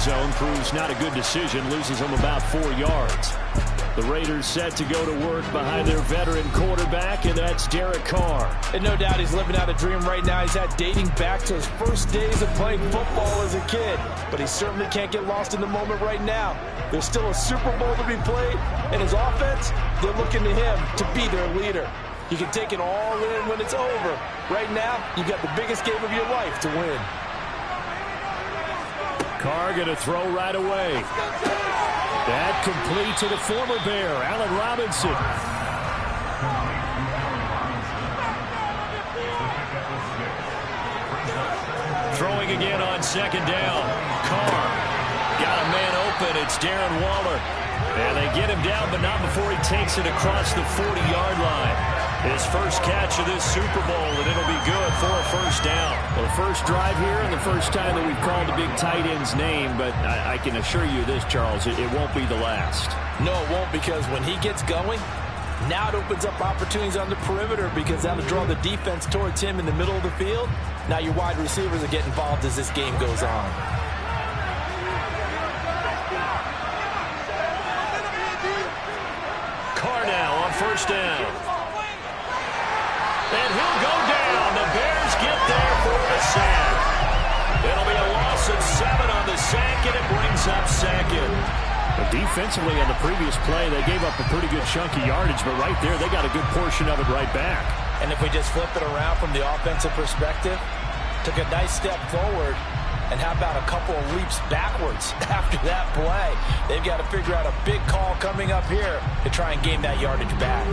zone proves not a good decision, loses them about 4 yards. The Raiders set to go to work behind their veteran quarterback, and that's Derek Carr. And no doubt he's living out a dream right now. He's had dating back to his first days of playing football as a kid. But he certainly can't get lost in the moment right now. There's still a Super Bowl to be played, and his offense, they're looking to him to be their leader. You can take it all in when it's over. Right now, you've got the biggest game of your life to win. Carr going to throw right away. That complete to the former Bear, Allen Robinson. Throwing again on second down. Carr got a man open. It's Darren Waller. And they get him down, but not before he takes it across the 40-yard line. His first catch of this Super Bowl, and it'll be good for a first down. Well, the first drive here and the first time that we've called the big tight end's name, but I can assure you this, Charles, it won't be the last. No, it won't, because when he gets going, now it opens up opportunities on the perimeter because that'll draw the defense towards him in the middle of the field. Now your wide receivers are getting involved as this game goes on. Carr now on first down. And he'll go down. The Bears get there for the sack. It'll be a loss of 7 on the sack, and it brings up second. But defensively on the previous play, they gave up a pretty good chunk of yardage, but right there, they got a good portion of it right back. And if we just flip it around from the offensive perspective, took a nice step forward, and how about a couple of leaps backwards after that play? They've got to figure out a big call coming up here to try and gain that yardage back.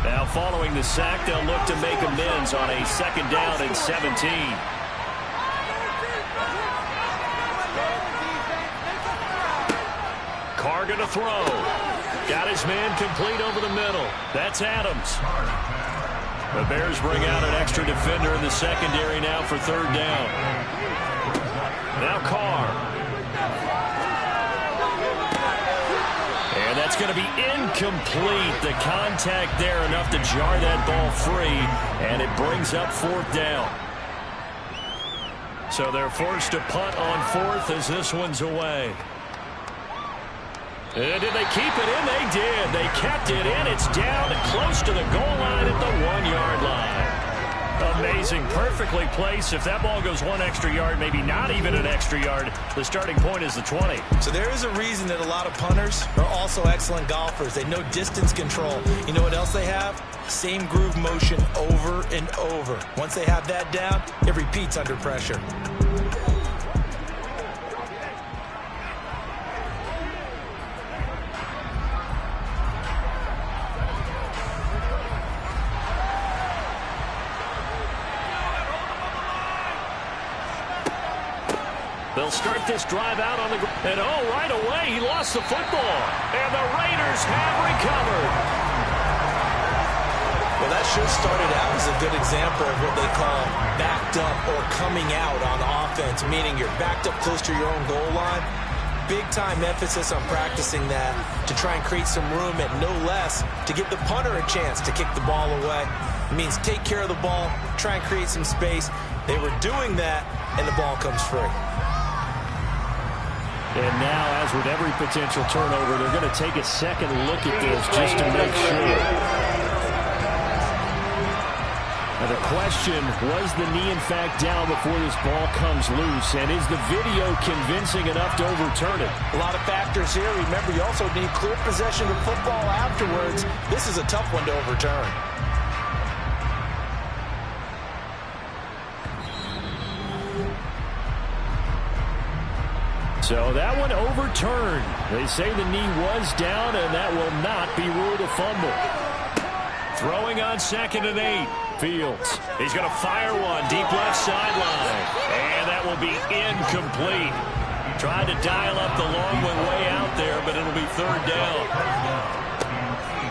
Now following the sack, they'll look to make amends on a second down and 17. Carr going to throw. Got his man complete over the middle. That's Adams. The Bears bring out an extra defender in the secondary now for third down. Now Carr. And that's going to be incomplete. The contact there enough to jar that ball free, and it brings up fourth down. So they're forced to punt on fourth as this one's away. And did they keep it in? They did. They kept it in. It's down and close to the goal line at the 1-yard line. Amazing. Perfectly placed. If that ball goes 1 extra yard, maybe not even an extra yard, the starting point is the 20. So there is a reason that a lot of punters are also excellent golfers. They know distance control. You know what else they have? Same groove motion over and over. Once they have that down, it repeats under pressure. They'll start this drive out on the ground. And right away, he lost the football. And the Raiders have recovered. Well, that sure started out as a good example of what they call backed up or coming out on offense, meaning you're backed up close to your own goal line. Big-time emphasis on practicing that to try and create some room and no less to give the punter a chance to kick the ball away. It means take care of the ball, try and create some space. They were doing that, and the ball comes free. And now, as with every potential turnover, they're going to take a second look at this just to make sure. Now the question, was the knee in fact down before this ball comes loose? And is the video convincing enough to overturn it? A lot of factors here. Remember, you also need clear possession of football afterwards. This is a tough one to overturn. So that one overturned. They say the knee was down, and that will not be ruled a fumble. Throwing on 2nd and 8. Fields. He's going to fire one deep left sideline. And that will be incomplete. Tried to dial up the long one way out there, but it'll be third down.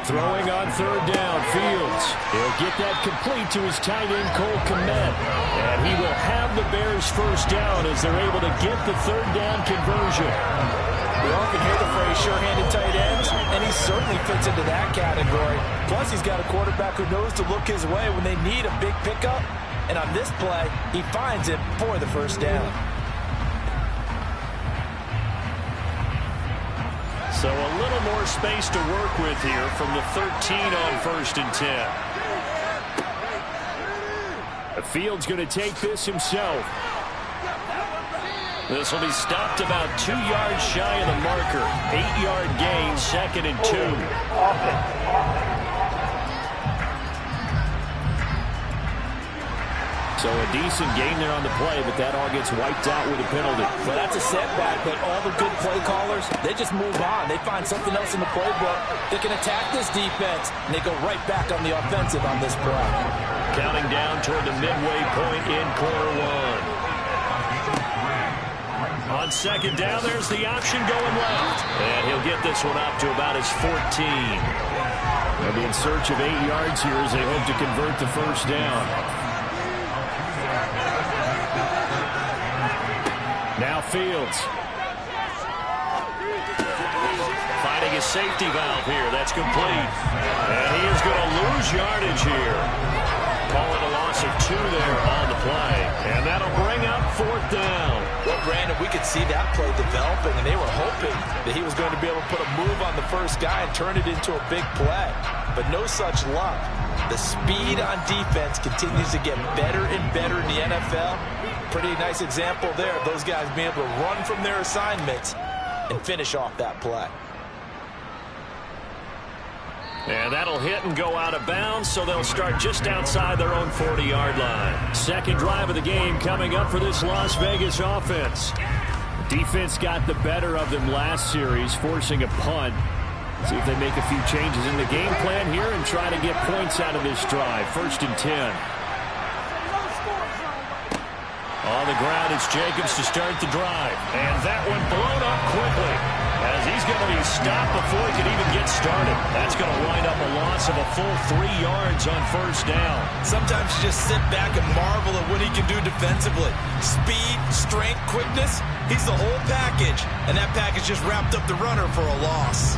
Throwing on third down, Fields. He'll get that complete to his tight end, Cole Kmet. And he will have the Bears first down as they're able to get the third down conversion. We often hear the phrase sure-handed tight ends, and he certainly fits into that category. Plus, he's got a quarterback who knows to look his way when they need a big pickup. And on this play, he finds it for the first down. So a little more space to work with here from the 13 on 1st and 10. Fields going to take this himself. This will be stopped about 2 yards shy of the marker. 8-yard gain, 2nd and 2. So a decent gain there on the play, but that all gets wiped out with a penalty. Well, that's a setback, but all the good play callers, they just move on. They find something else in the playbook. They can attack this defense, and they go right back on the offensive on this play. Counting down toward the midway point in quarter one. On 2nd down, there's the option going left. And he'll get this one up to about his 14. They'll be in search of 8 yards here as they hope to convert the first down. Now Fields. Finding his safety valve here. That's complete. And he is going to lose yardage here. Call it a loss of 2 there on the play. And that'll bring up 4th down. Well, Brandon, we could see that play developing, and they were hoping that he was going to be able to put a move on the first guy and turn it into a big play. But no such luck. The speed on defense continues to get better and better in the NFL. Pretty nice example there of those guys being able to run from their assignments and finish off that play. And that'll hit and go out of bounds, so they'll start just outside their own 40-yard line. Second drive of the game coming up for this Las Vegas offense. Defense got the better of them last series, forcing a punt. See if they make a few changes in the game plan here and try to get points out of this drive. 1st and 10. On the ground, it's Jacobs to start the drive. And that one blown up quickly as he's going to be stopped before he can even get started. That's going to wind up a loss of a full 3 yards on 1st down. Sometimes you just sit back and marvel at what he can do defensively. Speed, strength, quickness, he's the whole package. And that package just wrapped up the runner for a loss.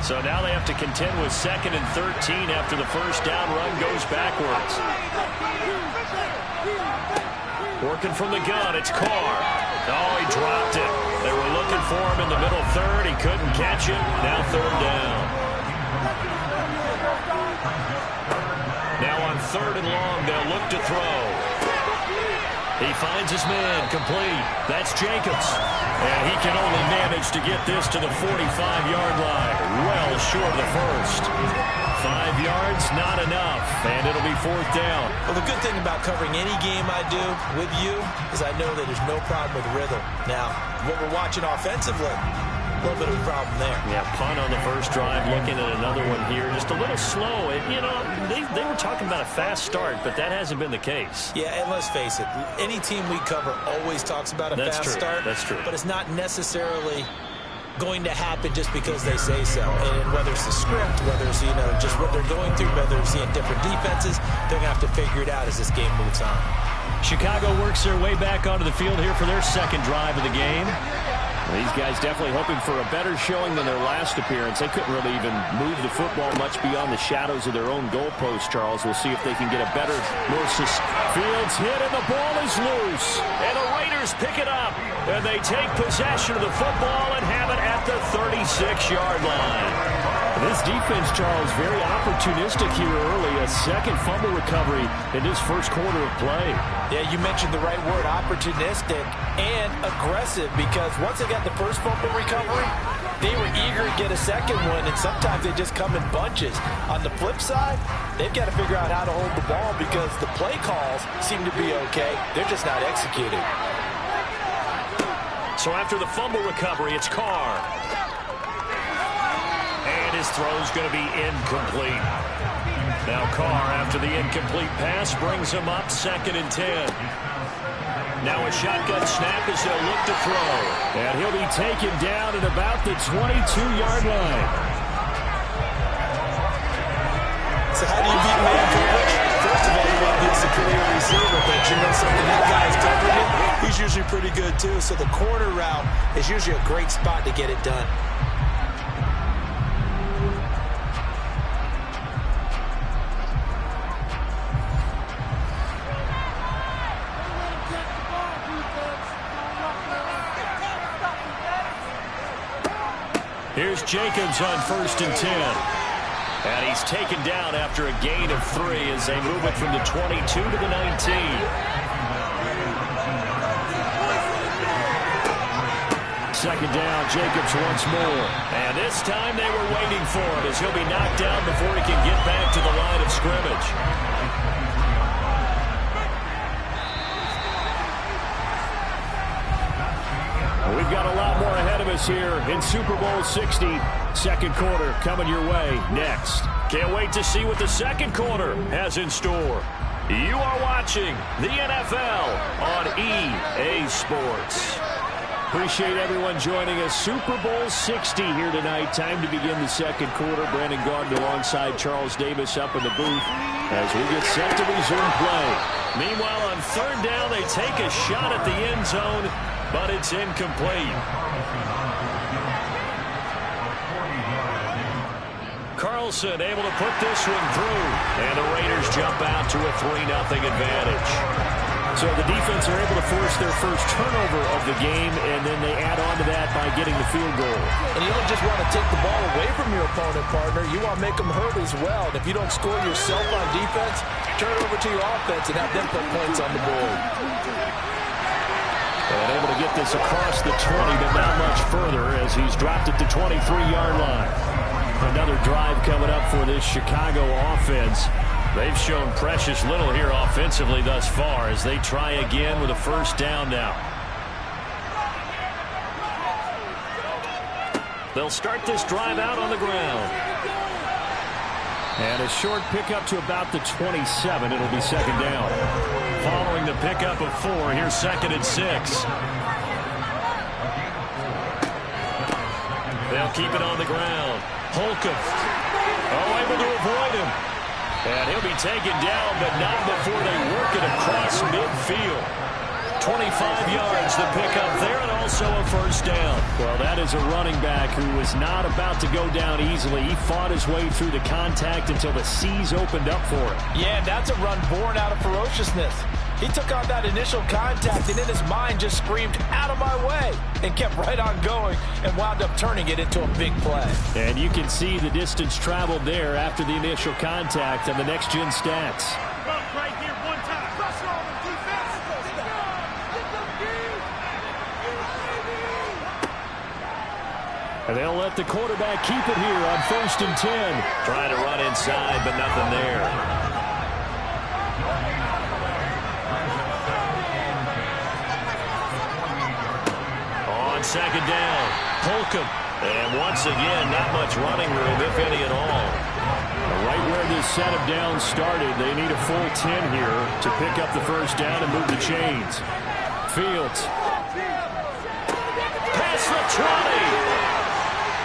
So now they have to contend with 2nd and 13 after the first down run goes backwards. Working from the gun, it's Carr. Oh, he dropped it. They were looking for him in the middle third. He couldn't catch it. Now 3rd down. Now on 3rd and long, they'll look to throw. He finds his man, complete. That's Jacobs. And he can only manage to get this to the 45-yard line. Well short of the first. 5 yards, not enough. And it'll be 4th down. Well, the good thing about covering any game I do with you is I know that there's no problem with rhythm. Now, what we're watching offensively, a little bit of a problem there. Yeah, punt on the first drive, looking at another one here. Just a little slow. You know, they were talking about a fast start, but that hasn't been the case. Yeah, and let's face it, any team we cover always talks about a fast start. That's true. But it's not necessarily going to happen just because they say so. And whether it's the script, whether it's, just what they're going through, whether it's seeing different defenses, they're going to have to figure it out as this game moves on. Chicago works their way back onto the field here for their second drive of the game. These guys definitely hoping for a better showing than their last appearance. They couldn't really even move the football much beyond the shadows of their own goalpost, Charles. We'll see if they can get a better, more Fields hit, and the ball is loose. And the Raiders pick it up. And they take possession of the football and have it at the 36-yard line. This defense, Charles, very opportunistic here early. A second fumble recovery in this first quarter of play. Yeah, you mentioned the right word, opportunistic and aggressive, because once they got the first fumble recovery, they were eager to get a second one, and sometimes they just come in bunches. On the flip side, they've got to figure out how to hold the ball because the play calls seem to be okay. They're just not executing. So after the fumble recovery, it's Carr. And his throw's going to be incomplete. Now Carr, after the incomplete pass, brings him up 2nd and 10. Now a shotgun snap as they'll look to throw. And he'll be taken down at about the 22-yard line. So how do you beat man coverage? First of all, you want to be a superior receiver, but you know something, that guy's covering it. He's usually pretty good, too. So the corner route is usually a great spot to get it done. Here's Jacobs on 1st and 10. And he's taken down after a gain of 3 as they move it from the 22 to the 19. Second down, Jacobs once more. And this time they were waiting for him as he'll be knocked down before he can get back to the line of scrimmage. We've got a lot more ahead of us here in Super Bowl 60. Second quarter coming your way next. Can't wait to see what the second quarter has in store. You are watching the NFL on EA Sports. Appreciate everyone joining us. Super Bowl 60 here tonight. Time to begin the second quarter. Brandon Gordon alongside Charles Davis up in the booth as we get set to resume play. Meanwhile, on third down, they take a shot at the end zone, but it's incomplete. Carlson able to put this one through, and the Raiders jump out to a 3-0 advantage. So the defense are able to force their first turnover of the game, and then they add on to that by getting the field goal. And you don't just want to take the ball away from your opponent, partner. You want to make them hurt as well. And if you don't score yourself on defense, turn it over to your offense and have them put points on the board. And able to get this across the 20, but not much further as he's dropped it to 23-yard line. Another drive coming up for this Chicago offense. They've shown precious little here offensively thus far as they try again with a first down now. They'll start this drive out on the ground. And a short pickup to about the 27. It'll be second down. Following the pickup of 4, here's 2nd and 6. They'll keep it on the ground. Holcomb. Oh, able to avoid him. And he'll be taken down, but not before they work it across midfield. 25 yards the pickup there, and also a first down. Well, that is a running back who was not about to go down easily. He fought his way through the contact until the seas opened up for him. Yeah, that's a run born out of ferociousness. He took on that initial contact and in his mind just screamed, "Out of my way," and kept right on going and wound up turning it into a big play. And you can see the distance traveled there after the initial contact on the next-gen stats. Right here, one time. Pressure on the defense. And they'll let the quarterback keep it here on 1st and 10. Trying to run inside, but nothing there. Second down, Holcomb. And once again, not much running room, if any at all. Right where this setup down started, they need a full 10 here to pick up the first down and move the chains. Fields. Pass the 20.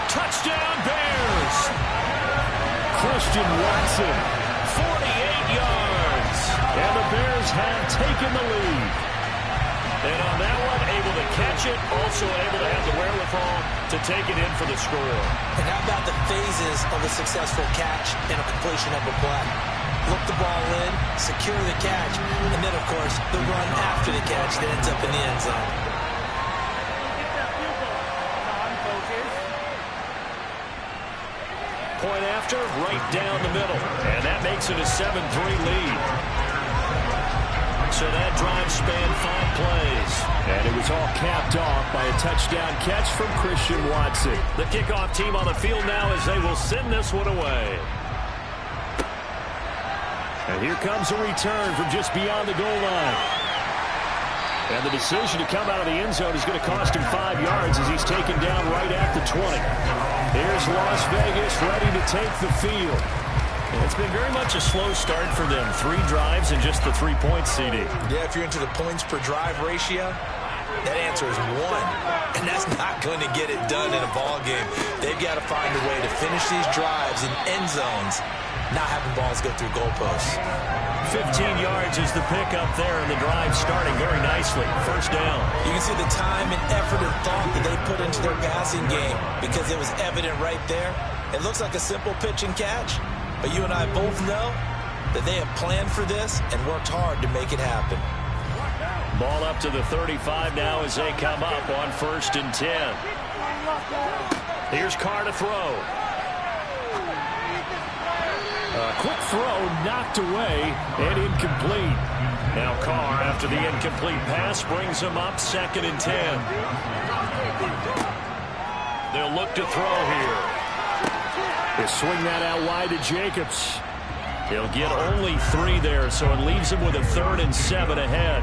Touchdown, Bears. Christian Watson, 48 yards. And the Bears have taken the lead. And on that one, able to catch it, also able to have the wherewithal to take it in for the score. And how about the phases of a successful catch and a completion of a play? Look the ball in, secure the catch, and then, of course, the run after the catch that ends up in the end zone. Point after, right down the middle. And that makes it a 7-3 lead. So that drive spanned 5 plays. And it was all capped off by a touchdown catch from Christian Watson. The kickoff team on the field now as they will send this one away. And here comes a return from just beyond the goal line. And the decision to come out of the end zone is going to cost him 5 yards as he's taken down right at the 20. Here's Las Vegas ready to take the field. It's been very much a slow start for them. 3 drives and just the 3 points, CD. Yeah, if you're into the points per drive ratio, that answer is 1. And that's not going to get it done in a ball game. They've got to find a way to finish these drives in end zones, not having balls go through goalposts. 15 yards is the pickup there, and the drive starting very nicely. First down. You can see the time and effort and thought that they put into their passing game because it was evident right there. It looks like a simple pitch and catch. But you and I both know that they have planned for this and worked hard to make it happen. Ball up to the 35 now as they come up on 1st and 10. Here's Carr to throw. Quick throw knocked away and incomplete. Now Carr, after the incomplete pass, brings him up 2nd and 10. They'll look to throw here. They swing that out wide to Jacobs. He'll get only 3 there, so it leaves him with a 3rd and 7 ahead.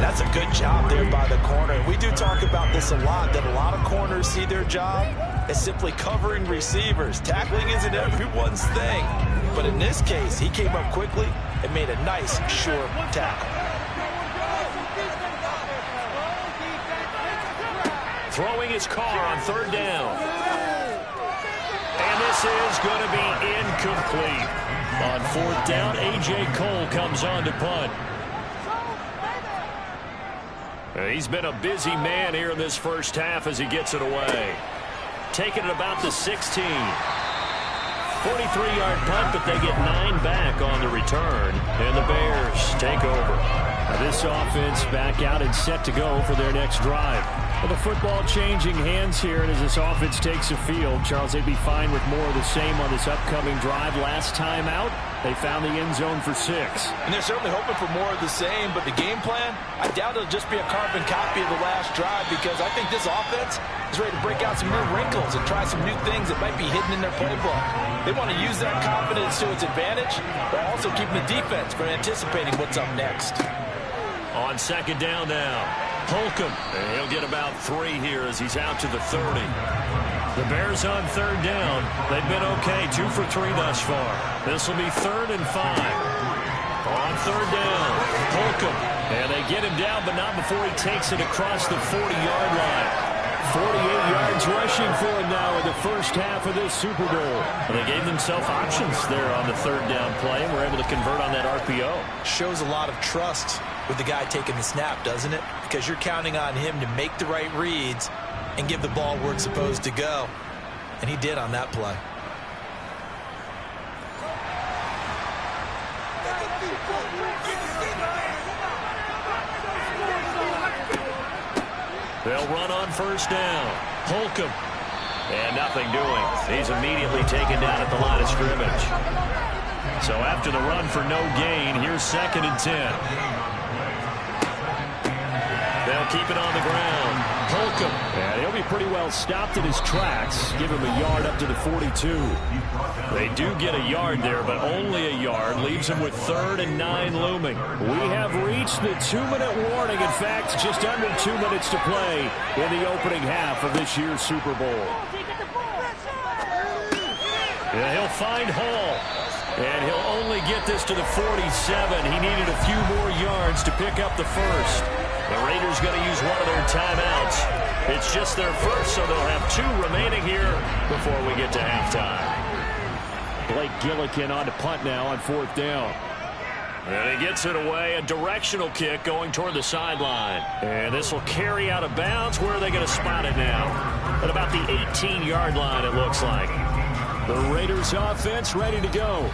That's a good job there by the corner. We do talk about this a lot, that a lot of corners see their job as simply covering receivers. Tackling isn't everyone's thing. But in this case, he came up quickly and made a nice, short tackle. Throwing his Carr on 3rd down. And this is going to be incomplete. On 4th down, A.J. Cole comes on to punt. He's been a busy man here in this first half as he gets it away. Taking it about the 16. 43-yard punt, but they get 9 back on the return. And the Bears take over. Now this offense back out and set to go for their next drive. Well, the football changing hands here, and as this offense takes the field, Charles, they'd be fine with more of the same on this upcoming drive. Last time out, they found the end zone for 6. And they're certainly hoping for more of the same, but the game plan, I doubt it'll just be a carbon copy of the last drive, because I think this offense is ready to break out some new wrinkles and try some new things that might be hidden in their playbook. They want to use that confidence to its advantage, but also keeping the defense from anticipating what's up next. On 2nd down now, Holcomb. And he'll get about 3 here as he's out to the 30. The Bears on 3rd down. They've been okay, 2 for 3 thus far. This will be 3rd and 5. On 3rd down, Holcomb. And they get him down, but not before he takes it across the 40-yard line. 48 yards rushing for him now in the first half of this Super Bowl. And they gave themselves options there on the 3rd down play and were able to convert on that RPO. Shows a lot of trust with the guy taking the snap, doesn't it? Because you're counting on him to make the right reads and give the ball where it's supposed to go. And he did on that play. They'll run on 1st down. Holcomb. And nothing doing. He's immediately taken down at the line of scrimmage. So after the run for no gain, here's 2nd and 10. They'll keep it on the ground. Holcomb. And he'll be pretty well stopped in his tracks. Give him a yard up to the 42. They do get a yard there, but only a yard. Leaves him with 3rd and 9 looming. We have reached the 2-minute warning. In fact, just under 2 minutes to play in the opening half of this year's Super Bowl. Yeah, he'll find Hall. And he'll only get this to the 47. He needed a few more yards to pick up the first. The Raiders going to use one of their timeouts. It's just their first, so they'll have 2 remaining here before we get to halftime. Blake Gillikin on to punt now on 4th down. And he gets it away. A directional kick going toward the sideline. And this will carry out of bounds. Where are they going to spot it now? At about the 18-yard line, it looks like. The Raiders offense ready to go.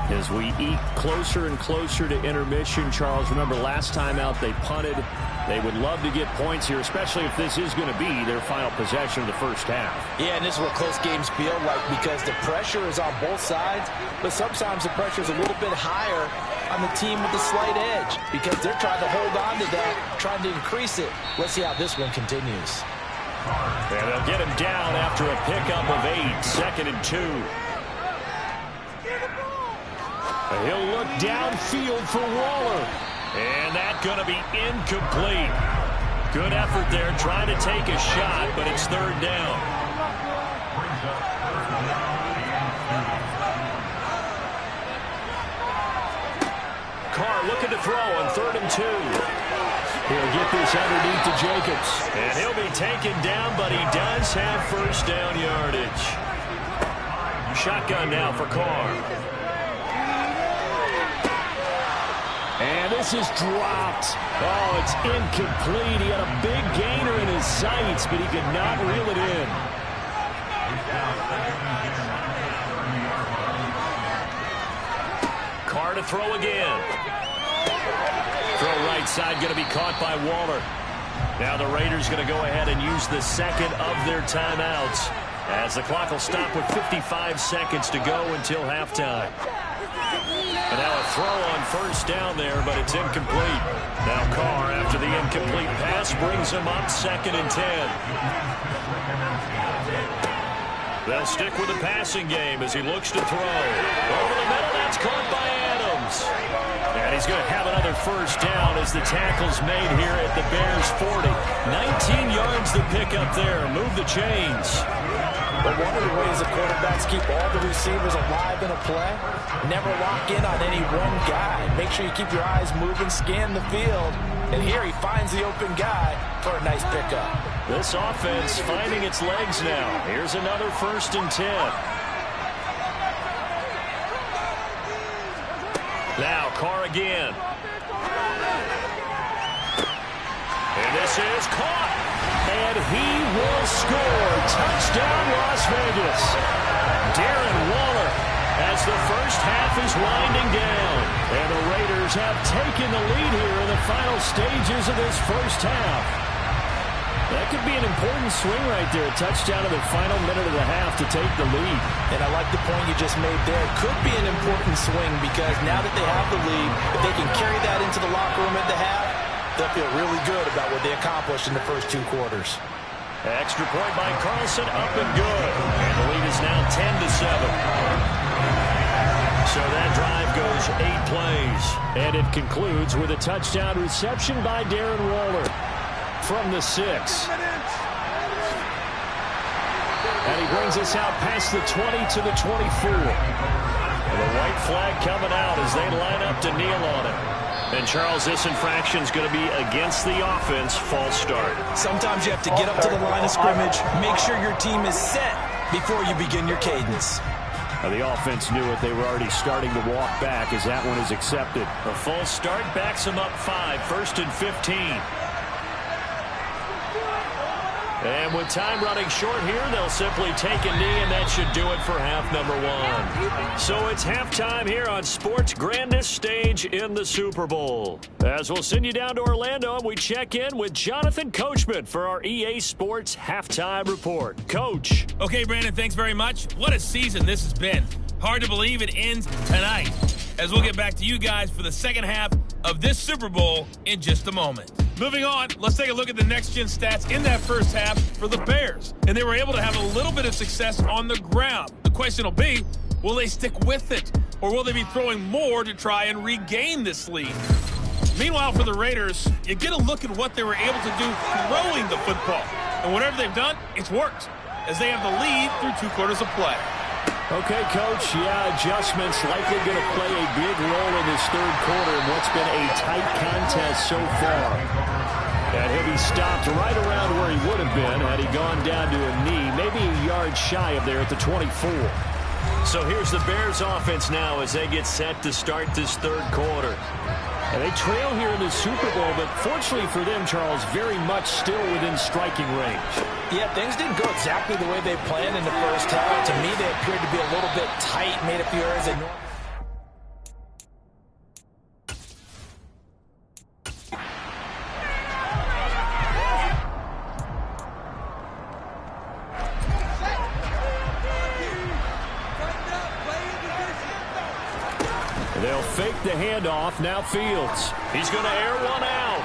As we eat closer and closer to intermission, Charles, remember last time out they punted. They would love to get points here, especially if this is going to be their final possession of the first half. Yeah, and this is what close games feel like, because the pressure is on both sides, but sometimes the pressure is a little bit higher on the team with the slight edge, because they're trying to hold on to that, trying to increase it. Let's see how this one continues. And they'll get him down after a pickup of 8, 2nd and 2. He'll look downfield for Waller. And that's going to be incomplete. Good effort there trying to take a shot, but it's 3rd down. Carr looking to throw on 3rd and 2. He'll get this underneath to Jacobs. And he'll be taken down, but he does have 1st down yardage. Shotgun now for Carr. And this is dropped. Oh, it's incomplete. He had a big gainer in his sights, but he could not reel it in. Carr to throw again. Throw right side, going to be caught by Waller. Now the Raiders going to go ahead and use the second of their timeouts, as the clock will stop with 55 seconds to go until halftime. And now a throw on first down there, but it's incomplete. Now Carr, after the incomplete pass, brings him up 2nd and 10. They'll stick with the passing game as he looks to throw. Over the middle, that's caught by Adams. And he's going to have another first down as the tackle's made here at the Bears 40. 19 yards to pick up there. Move the chains. But one of the ways the quarterbacks keep all the receivers alive in a play, never lock in on any one guy. Make sure you keep your eyes moving, scan the field. And here he finds the open guy for a nice pickup. This offense finding its legs now. Here's another 1st and 10. Now Carr again. And this is caught. And he will score. Touchdown, Las Vegas. Darren Waller as the first half is winding down. And the Raiders have taken the lead here in the final stages of this first half. That could be an important swing right there. A touchdown in the final minute of the half to take the lead. And I like the point you just made there. Could be an important swing because now that they have the lead, if they can carry that into the locker room at the half, they'll feel really good about what they accomplished in the first 2 quarters. Extra point by Carlson, up and good. And the lead is now 10-7. So that drive goes 8 plays. And it concludes with a touchdown reception by Darren Waller from the 6. And he brings us out past the 20 to the 24. And the white flag coming out as they line up to kneel on it. And, Charles, this infraction is going to be against the offense. False start. Sometimes you have to get up to the line of scrimmage, make sure your team is set before you begin your cadence. Now, the offense knew it. They were already starting to walk back as that one is accepted. A false start backs them up 5, 1st and 15. And with time running short here, they'll simply take a knee, and that should do it for half number 1. So it's halftime here on sports' grandest stage in the Super Bowl. As we'll send you down to Orlando, and we check in with Jonathan Coachman for our EA Sports Halftime Report. Coach. Okay, Brandon, thanks very much. What a season this has been. Hard to believe it ends tonight, as we'll get back to you guys for the second half of this Super Bowl in just a moment. Moving on, let's take a look at the next-gen stats in that first half for the Bears. And they were able to have a little bit of success on the ground. The question will be, will they stick with it? Or will they be throwing more to try and regain this lead? Meanwhile, for the Raiders, you get a look at what they were able to do throwing the football. And whatever they've done, it's worked, as they have the lead through 2 quarters of play. Okay, Coach, adjustments likely going to play a big role in this 3rd quarter in what's been a tight contest so far. And he'll be stopped right around where he would have been had he gone down to a knee, maybe a yard shy of there at the 24. So here's the Bears offense now as they get set to start this 3rd quarter. And they trail here in the Super Bowl, but fortunately for them, Charles, very much still within striking range. Yeah, things didn't go exactly the way they planned in the first half. To me, they appeared to be a little bit tight, made a few errors they normally. They'll fake the handoff. Now Fields. He's going to air one out.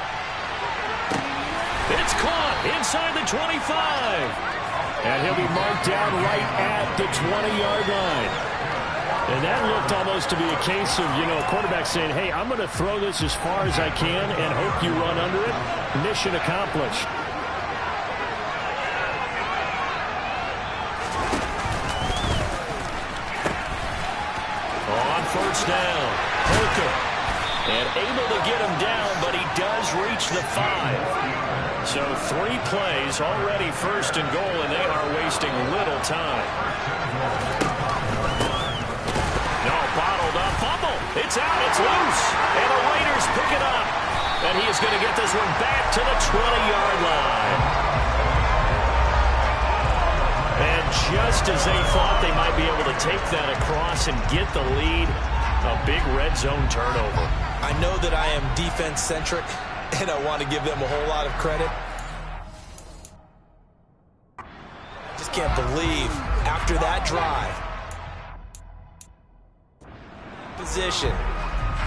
It's caught inside the 25. And he'll be marked down right at the 20-yard line. And that looked almost to be a case of, a quarterback saying, hey, I'm going to throw this as far as I can and hope you run under it. Mission accomplished. On first down, Holcomb. And able to get him down, but he does reach the 5. So 3 plays, already 1st and goal, and they are wasting little time. No, bottled up, fumble. It's out, it's loose. And the Raiders pick it up. And he is going to get this one back to the 20-yard line. And just as they thought they might be able to take that across and get the lead, a big red zone turnover. I know that I am defense-centric, and I want to give them a whole lot of credit. can't believe after that drive. Position.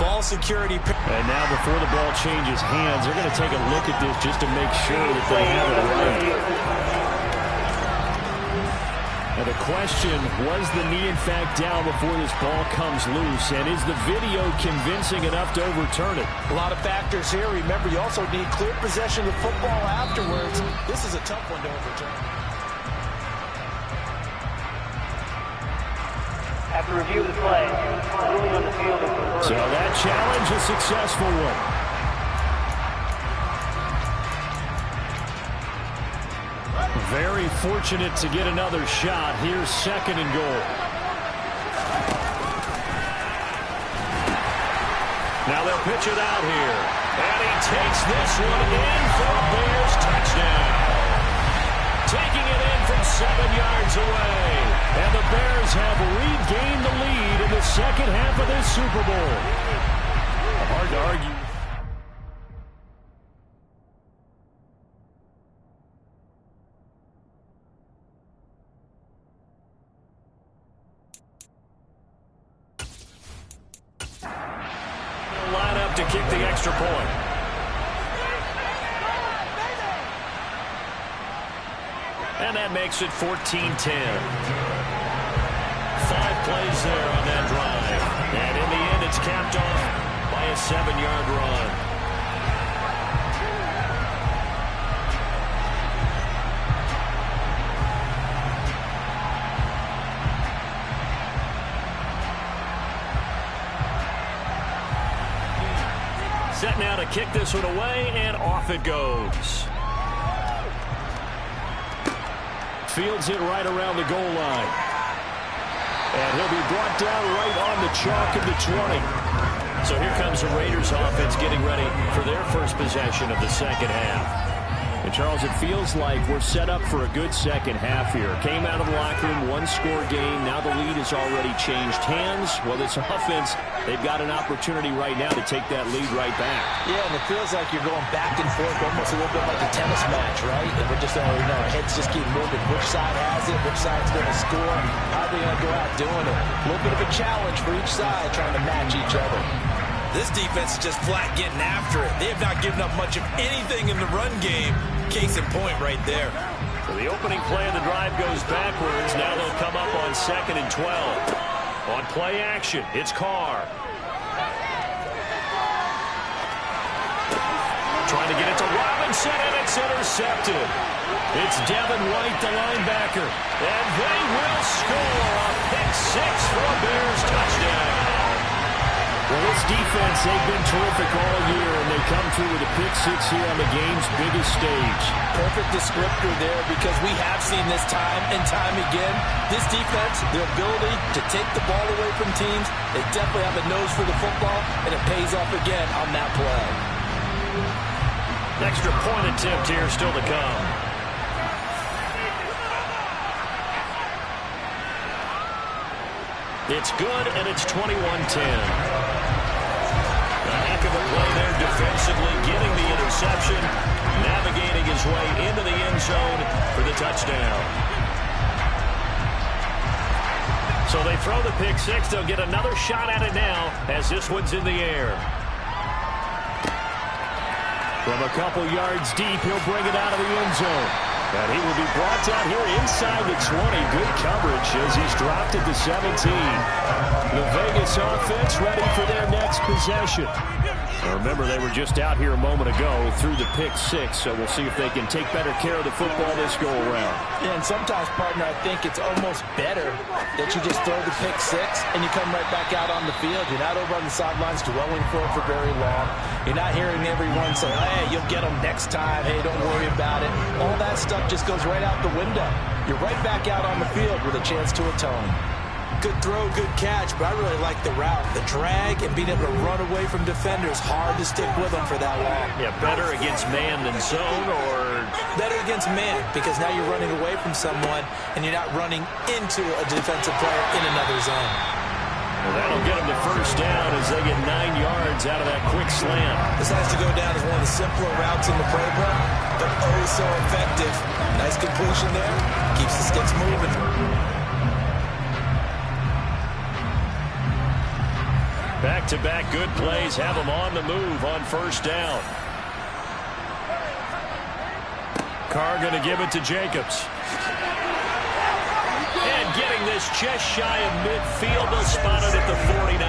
Ball security. And now before the ball changes hands, they're going to take a look at this just to make sure that they have it right. Now the question, was the knee in fact down before this ball comes loose? And is the video convincing enough to overturn it? A lot of factors here. Remember, you also need clear possession of the football afterwards. This is a tough one to overturn. After review of the play, ruling on the field is reversed. So that challenge, a successful one. Very fortunate to get another shot. Here's 2nd and goal. Now they'll pitch it out here. And he takes this one in for a Bears touchdown. Taking it in from 7 yards away. And the Bears have regained the lead in the second half of this Super Bowl. Hard to argue. Line up to kick the extra point. And that makes it 14-10. 5 plays there on that drive. And in the end, it's capped off by a 7-yard run. Set now to kick this one away, and off it goes. Fields it right around the goal line. And he'll be brought down right on the chalk of the 20. So here comes the Raiders offense getting ready for their first possession of the second half. And Charles, it feels like we're set up for a good second half here. Came out of the locker room, 1-score game. Now the lead has already changed hands. Well, this offense, they've got an opportunity right now to take that lead right back. Yeah, and it feels like you're going back and forth, almost a little bit like a tennis match, right? And we're just, heads just keep moving. Which side has it? Which side's going to score? How are they going to go out doing it? A little bit of a challenge for each side, trying to match each other. This defense is just flat getting after it. They have not given up much of anything in the run game. Case in point right there. So the opening play of the drive goes backwards. Now they'll come up on 2nd and 12. On play action, it's Carr. Trying to get it to Robinson, and it's intercepted. It's Devin White, the linebacker. And they will score a pick 6 for a Bears touchdown. Well, this defense, they've been terrific all year, and they come through with a pick 6 here on the game's biggest stage. Perfect descriptor there, because we have seen this time and time again. This defense, their ability to take the ball away from teams, they definitely have a nose for the football, and it pays off again on that play. Extra point attempt here still to come. It's good, and it's 21-10. A heck of a play there defensively, getting the interception, navigating his way into the end zone for the touchdown. So they throw the pick 6. They'll get another shot at it now as this one's in the air. From a couple yards deep, he'll bring it out of the end zone. And he will be brought down here inside the 20. Good coverage as he's dropped at the 17. The Vegas offense ready for their next possession. Now remember, they were just out here a moment ago through the pick 6, so we'll see if they can take better care of the football this go-around. Yeah, and sometimes, partner, I think it's almost better that you just throw the pick 6 and you come right back out on the field. You're not over on the sidelines dwelling for it for very long. You're not hearing everyone say, hey, you'll get them next time. Hey, don't worry about it. All that stuff just goes right out the window. You're right back out on the field with a chance to atone. Good throw, good catch, but I really like the route. The drag and being able to run away from defenders. Hard to stick with them for that long. Yeah, better against man than zone, or better against man, because now you're running away from someone and you're not running into a defensive player in another zone. Well, that'll get them the first down as they get 9 yards out of that quick slant. This has to go down as one of the simpler routes in the playbook. but oh so effective. Nice completion there. Keeps the sticks moving. Back-to-back good plays have them on the move on first down. Carr going to give it to Jacobs. And getting this just shy of midfield. They'll spot it at the 49.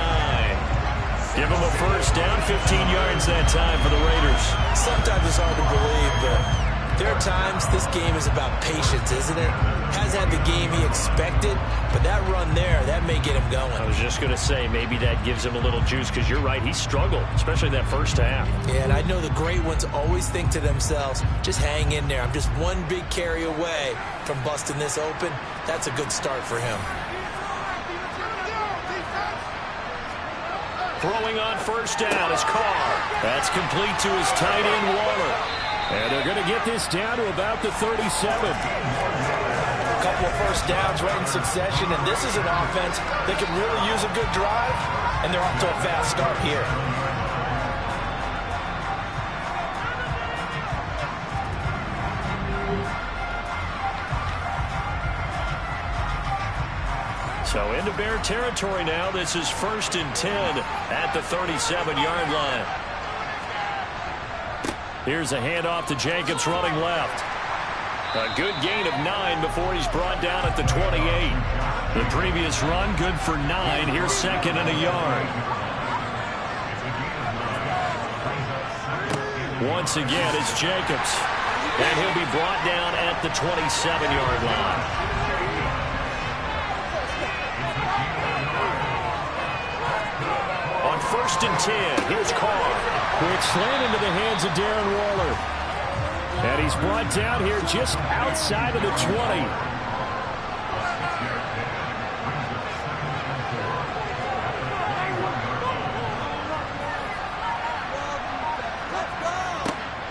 Give them a first down, 15 yards that time for the Raiders. Sometimes it's hard to believe, but there are times this game is about patience, isn't it? Hasn't had the game he expected, but that run there, that may get him going. I was just going to say, maybe that gives him a little juice, because you're right, he struggled, especially that first half. Yeah, and I know the great ones always think to themselves, just hang in there. I'm just one big carry away from busting this open. That's a good start for him. Throwing on first down is Carr. That's complete to his tight end, Waller. And they're going to get this down to about the 37. A couple of first downs right in succession, and this is an offense that could really use a good drive, and they're off to a fast start here. So into Bear territory now. This is 1st and 10 at the 37-yard line. Here's a handoff to Jacobs running left. A good gain of 9 before he's brought down at the 28. The previous run good for 9. Here's 2nd and a yard. Once again, it's Jacobs. And he'll be brought down at the 27-yard line. On 1st and 10, here's Carr. Quick slant into the hands of Darren Waller. And he's brought down here just outside of the 20.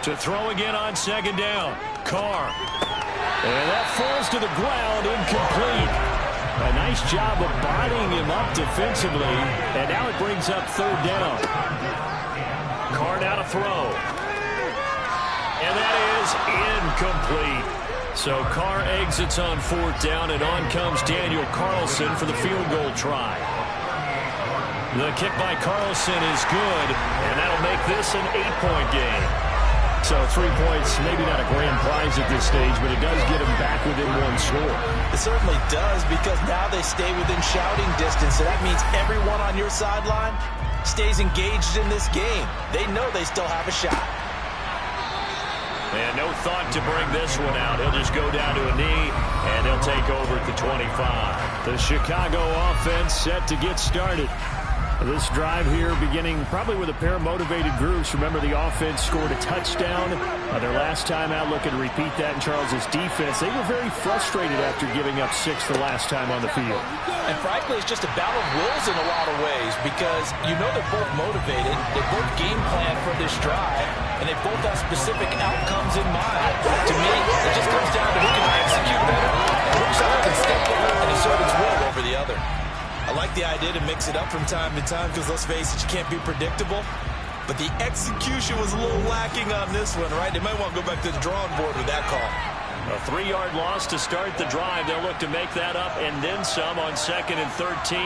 To throw again on 2nd down. Carr. And that falls to the ground, incomplete. A nice job of bodying him up defensively. And now it brings up 3rd down. Carr now to throw. And that is incomplete. So Carr exits on 4th down, and on comes Daniel Carlson for the field goal try. The kick by Carlson is good, and that'll make this an 8-point game. So 3 points, maybe not a grand prize at this stage, but it does get them back within 1 score. It certainly does, because now they stay within shouting distance, so that means everyone on your sideline stays engaged in this game. They know they still have a shot. And no thought to bring this one out. He'll just go down to a knee, and they'll take over at the 25. The Chicago offense set to get started. This drive here beginning probably with a pair of motivated groups. Remember, the offense scored a touchdown their last time out. Looking to repeat that in Charles's defense. They were very frustrated after giving up 6 the last time on the field. And frankly, it's just a battle of wills in a lot of ways, because you know they're both motivated. They both game plan for this drive, and they both have specific outcomes in mind. To me, it just comes down to who can execute better, and which side can step up and assert its will over the other. I like the idea to mix it up from time to time, because let's face it, you can't be predictable. But the execution was a little lacking on this one, right? They might want to go back to the drawing board with that call. A 3-yard loss to start the drive. They'll look to make that up and then some on 2nd and 13.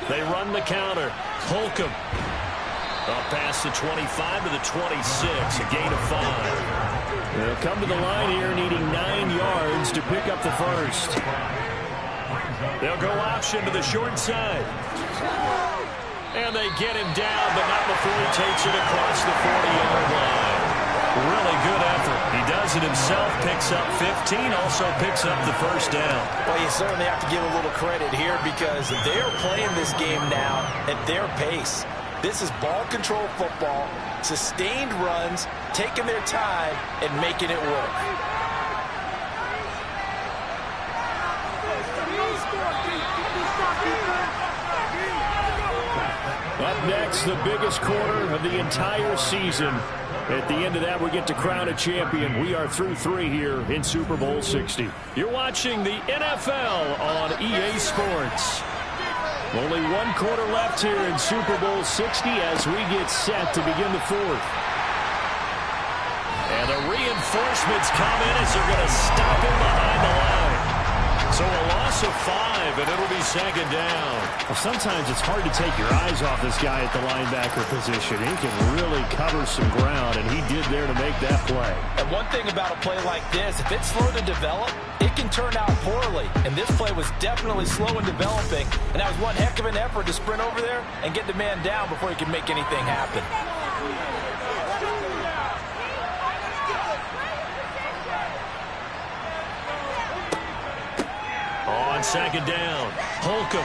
They run the counter. Holcomb up past the 25 to the 26. A gain of 5. They'll come to the line here needing 9 yards to pick up the first. They'll go option to the short side. And they get him down, but not before he takes it across the 40-yard line. Really good effort. He does it himself, picks up 15, also picks up the first down. Well, you certainly have to give a little credit here, because they're playing this game now at their pace. This is ball control football, sustained runs, taking their time, and making it work. Up next, the biggest quarter of the entire season. At the end of that, we get to crown a champion. We are through 3 here in Super Bowl 60. You're watching the NFL on EA Sports. Only 1 quarter left here in Super Bowl 60 as we get set to begin the 4th. And the reinforcements come in as they're going to stop him behind the line. So a loss of 5, and it'll be second down. Well, sometimes it's hard to take your eyes off this guy at the linebacker position. He can really cover some ground, and he did there to make that play. And one thing about a play like this, if it's slow to develop, it can turn out poorly. And this play was definitely slow in developing, and that was one heck of an effort to sprint over there and get the man down before he could make anything happen. On second down, Holcomb.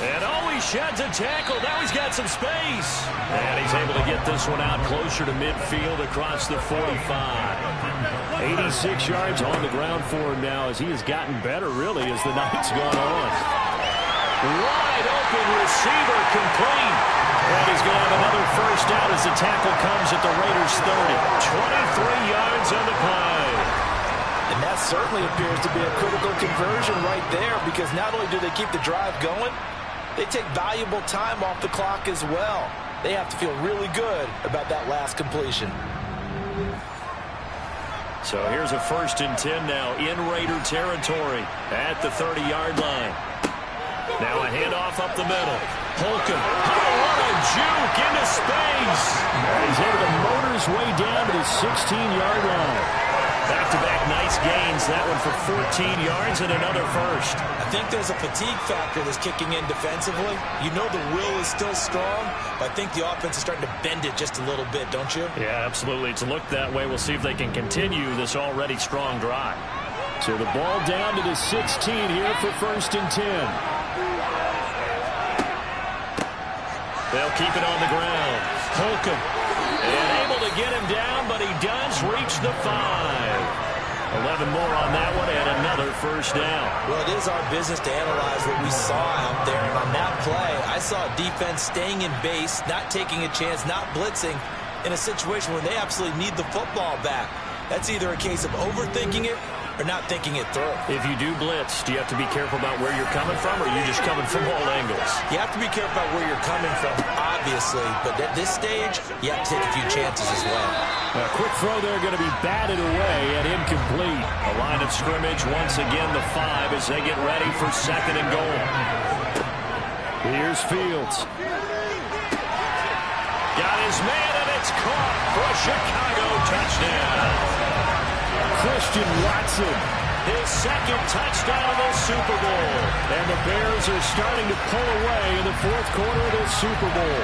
And he sheds a tackle. Now he's got some space. And he's able to get this one out closer to midfield across the 45. 86 yards on the ground for him now as he has gotten better, really, as the night's gone on. Wide open receiver, complete. And he's going to have another first down as the tackle comes at the Raiders' 30. 23 yards on the play. And that certainly appears to be a critical conversion right there, because not only do they keep the drive going, they take valuable time off the clock as well. They have to feel really good about that last completion. So here's a 1st and 10 now in Raider territory at the 30-yard line. Now a handoff up the middle. Holcomb. Oh, what a juke into space. And he's able to motor his way down to the 16-yard line. Back-to-back nice gains. That one for 14 yards and another first. I think there's a fatigue factor that's kicking in defensively. You know the will is still strong, but I think the offense is starting to bend it just a little bit, don't you? Yeah, absolutely. It's looked that way. We'll see if they can continue this already strong drive. So the ball down to the 16 here for 1st and 10. They'll keep it on the ground. Holcomb. And able to get him down, but he does reach the 5. 11 more on that one and another first down. Well, it is our business to analyze what we saw out there. And on that play, I saw a defense staying in base, not taking a chance, not blitzing in a situation where they absolutely need the football back. That's either a case of overthinking it or not thinking it through. If you do blitz, do you have to be careful about where you're coming from, or are you just coming from all angles? You have to be careful about where you're coming from, obviously. But at this stage, you have to take a few chances as well. A quick throw there going to be batted away and incomplete. A line of scrimmage, once again the 5 as they get ready for 2nd and goal. Here's Fields. Got his man, and it's caught for a Chicago touchdown. Christian Watson. His 2nd touchdown of the Super Bowl. And the Bears are starting to pull away in the 4th quarter of this Super Bowl.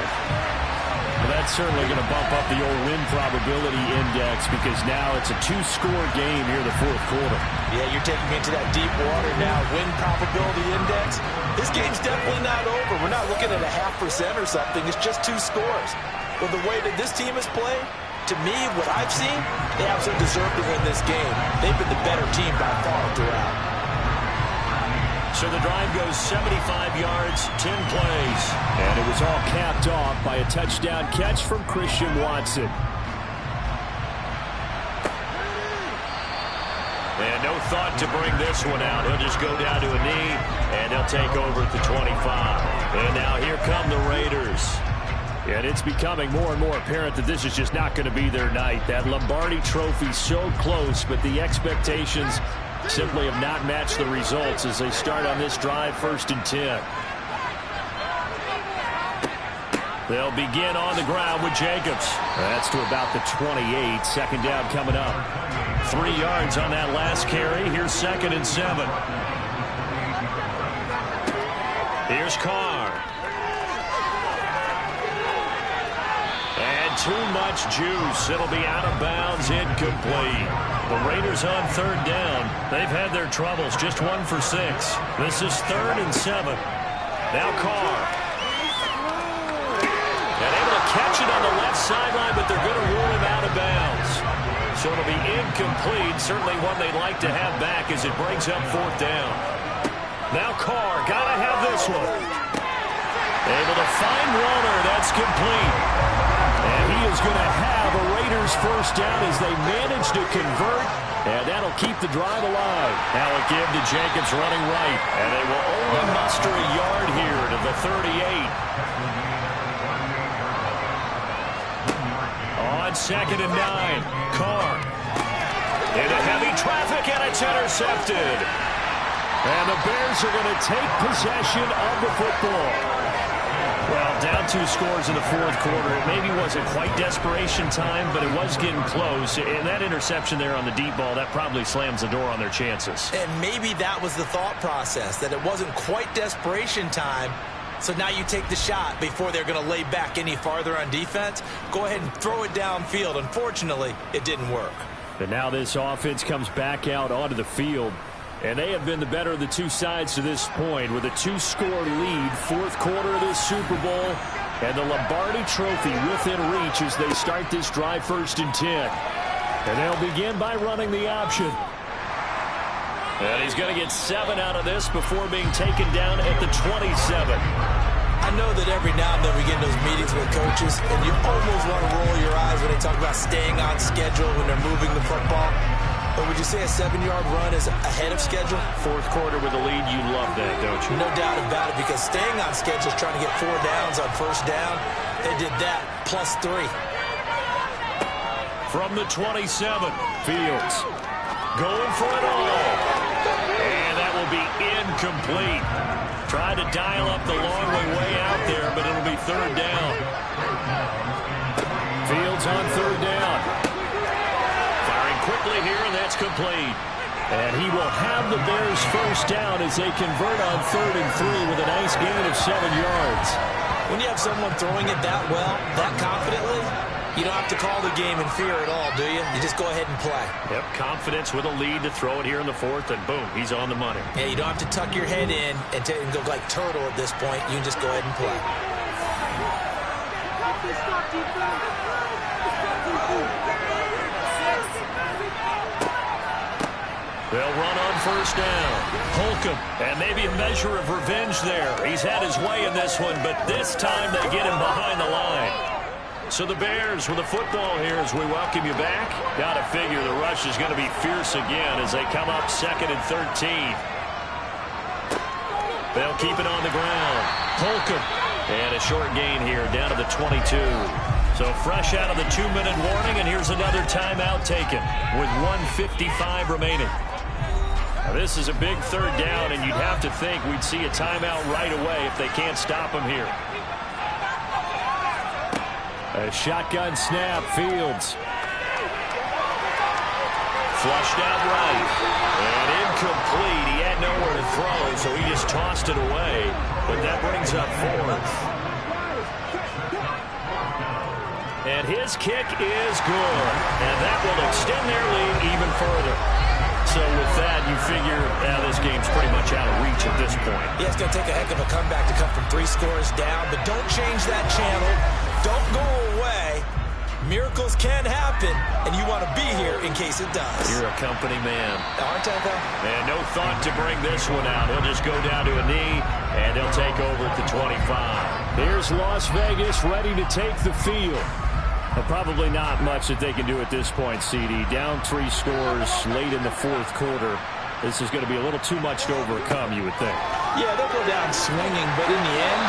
Well, that's certainly going to bump up the old win probability index, because now it's a 2-score game here in the 4th quarter. Yeah, you're taking me into that deep water now. Win probability index. This game's definitely not over. We're not looking at a 0.5% or something. It's just 2 scores. But the way that this team has played, to me, what I've seen, they absolutely deserve to win this game. They've been the better team by far throughout. So the drive goes 75 yards, 10 plays. And it was all capped off by a touchdown catch from Christian Watson. And no thought to bring this one out. He'll just go down to a knee, and he'll take over at the 25. And now here come the Raiders. And it's becoming more and more apparent that this is just not going to be their night. That Lombardi trophy so close, but the expectations simply have not matched the results as they start on this drive, 1st and 10. They'll begin on the ground with Jacobs. That's to about the 28. 2nd down coming up. 3 yards on that last carry. Here's 2nd and 7. Here's Carr. And too much juice. It'll be out of bounds, incomplete. The Raiders on 3rd down. They've had their troubles, just 1 for 6. This is 3rd and 7. Now Carr. And able to catch it on the left sideline, but they're going to rule him out of bounds. So it'll be incomplete. Certainly one they'd like to have back as it brings up 4th down. Now Carr, got to have this one. Able to find Warner. That's complete. And he is going to have a Raiders first down as they manage to convert. And that'll keep the drive alive. Now a give to Jacobs running right. And they will only muster a yard here to the 38. On 2nd and 9. Carr into heavy traffic, and it's intercepted. And the Bears are going to take possession of the football. Well, down 2 scores in the 4th quarter. It maybe wasn't quite desperation time, but it was getting close. And that interception there on the deep ball, that probably slams the door on their chances. And maybe that was the thought process, that it wasn't quite desperation time. So now you take the shot before they're going to lay back any farther on defense. Go ahead and throw it downfield. Unfortunately, it didn't work. And now this offense comes back out onto the field. And they have been the better of the 2 sides to this point with a 2-score lead, 4th quarter of this Super Bowl, and the Lombardi Trophy within reach as they start this drive 1st and 10. And they'll begin by running the option. And he's going to get 7 out of this before being taken down at the 27. I know that every now and then we get in those meetings with coaches, and you almost want to roll your eyes when they talk about staying on schedule when they're moving the football. But would you say a 7-yard run is ahead of schedule? 4th quarter with a lead, you love that, don't you? No doubt about it, because staying on schedule is trying to get 4 downs on 1st down. They did that, +3. From the 27, Fields going for it all. And that will be incomplete. Tried to dial up the long way out there, but it'll be 3rd down. Fields on 3rd down. Quickly here, and that's complete. And he will have the Bears 1st down as they convert on 3rd and 3 with a nice gain of 7 yards. When you have someone throwing it that well, that confidently, you don't have to call the game in fear at all, do you? You just go ahead and play. Yep, confidence with a lead to throw it here in the 4th, and boom, he's on the money. Yeah, you don't have to tuck your head in and go like turtle at this point. You can just go ahead and play. They'll run on 1st down. Holcomb, and maybe a measure of revenge there. He's had his way in this one, but this time they get him behind the line. So the Bears with the football here as we welcome you back. Got to figure the rush is going to be fierce again as they come up 2nd and 13. They'll keep it on the ground. Holcomb, and a short gain here down to the 22. So fresh out of the 2-minute warning, and here's another timeout taken with 1:55 remaining. Now, this is a big 3rd down, and you'd have to think we'd see a timeout right away if they can't stop him here. A shotgun snap, Fields. Flushed out right. And incomplete. He had nowhere to throw, so he just tossed it away. But that brings up 4th. And his kick is good. And that will extend their lead even further. So with that, you figure this game's pretty much out of reach at this point. Yeah, it's going to take a heck of a comeback to come from 3 scores down. But don't change that channel. Don't go away. Miracles can happen, and you want to be here in case it does. You're a company man. Aren't I, though? And no thought to bring this one out. He'll just go down to a knee, and they'll take over at the 25. Here's Las Vegas ready to take the field. Probably not much that they can do at this point, CD. Down 3 scores late in the 4th quarter. This is going to be a little too much to overcome, you would think. Yeah, they'll go down swinging, but in the end,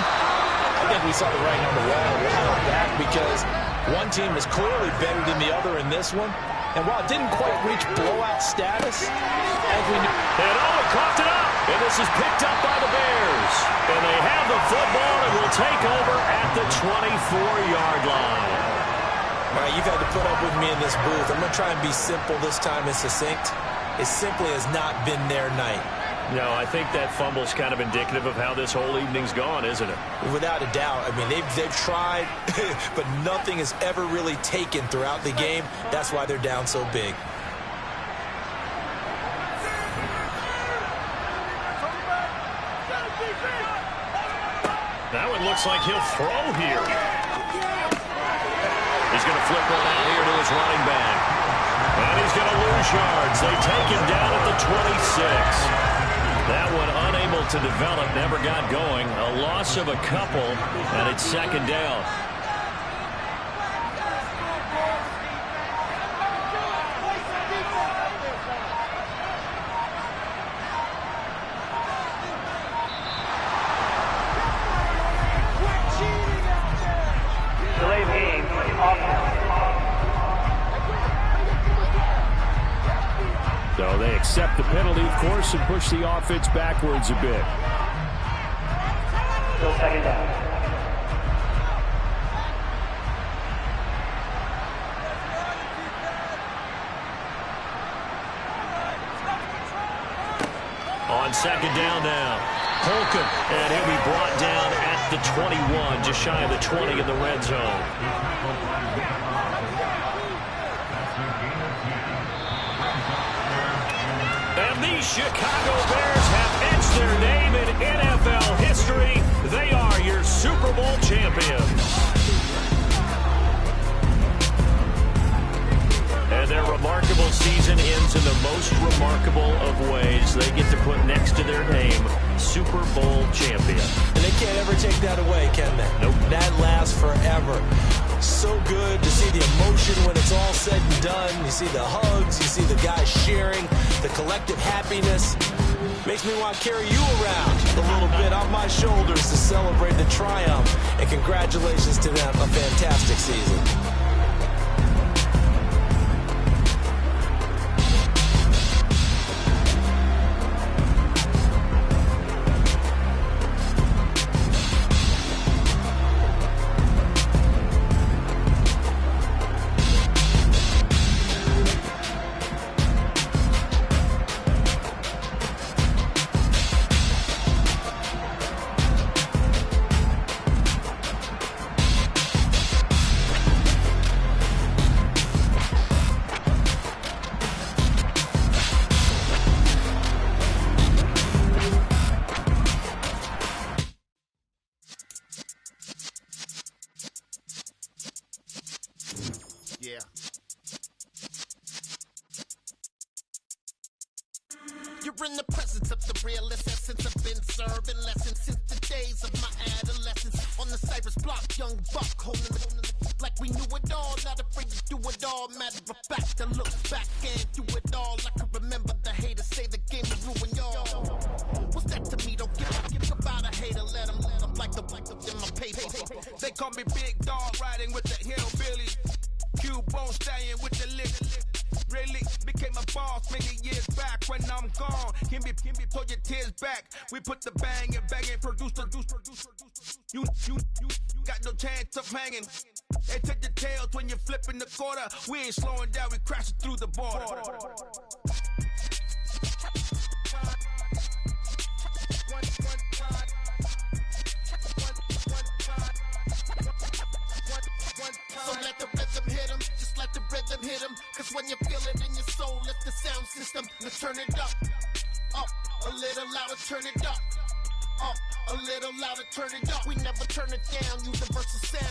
I think we saw the writing on the wall a while back because one team is clearly better than the other in this one. And while it didn't quite reach blowout status, as we knew... And he coughed it up. And this is picked up by the Bears. And they have the football and will take over at the 24-yard line. All right, you've had to put up with me in this booth. I'm going to try and be simple this time and succinct. It simply has not been their night. No, I think that fumble's kind of indicative of how this whole evening's gone, isn't it? Without a doubt. I mean, they've tried, but nothing is ever really taken throughout the game. That's why they're down so big. That one looks like he'll throw here. He's going to flip one out here to his running back. And he's going to lose yards. They take him down at the 26. That one unable to develop, never got going. A loss of a couple, and it's 2nd down. Delay game, offense. accept the penalty, of course, and push the offense backwards a bit. Still second down. On second down now, Holcomb, and he'll be brought down at the 21, just shy of the 20 in the red zone. And the Chicago Bears have etched their name in NFL history. They are your Super Bowl champions. And their remarkable season ends in the most remarkable of ways. They get to put next to their name, Super Bowl champion. And they can't ever take that away, can they? Nope. That lasts forever. So good to see the emotion when it's all said and done. You see the hugs, you see the guys sharing, the collective happiness. Makes me want to carry you around a little bit on my shoulders to celebrate the triumph. And congratulations to them, a fantastic season. Yeah. You're in the presence of the realest essence. I've been serving lessons since the days of my adolescence. On the Cypress block, young buck holding the like we knew it all. Not afraid to do it all. Matter of fact, I look back and do it all. I can remember the haters say the game will ruin y'all. What's that to me? Don't give about a hater. Let them like the in my paper. They call me Big Dog, riding with the hillbilly. Q-Bone stallion with the lick. Really became a boss many years back. When I'm gone, can be pull your tears back. We put the bang and produce. You got no chance of hanging. They take the tails when you're flipping the quarter. We ain't slowing down, we crashing through the border. So let the rhythm hit him, just let the rhythm hit him. Cause when you feel it in your soul, let the sound system, let's turn it up, a little louder, turn it up, a little louder, turn it up. We never turn it down, universal sound.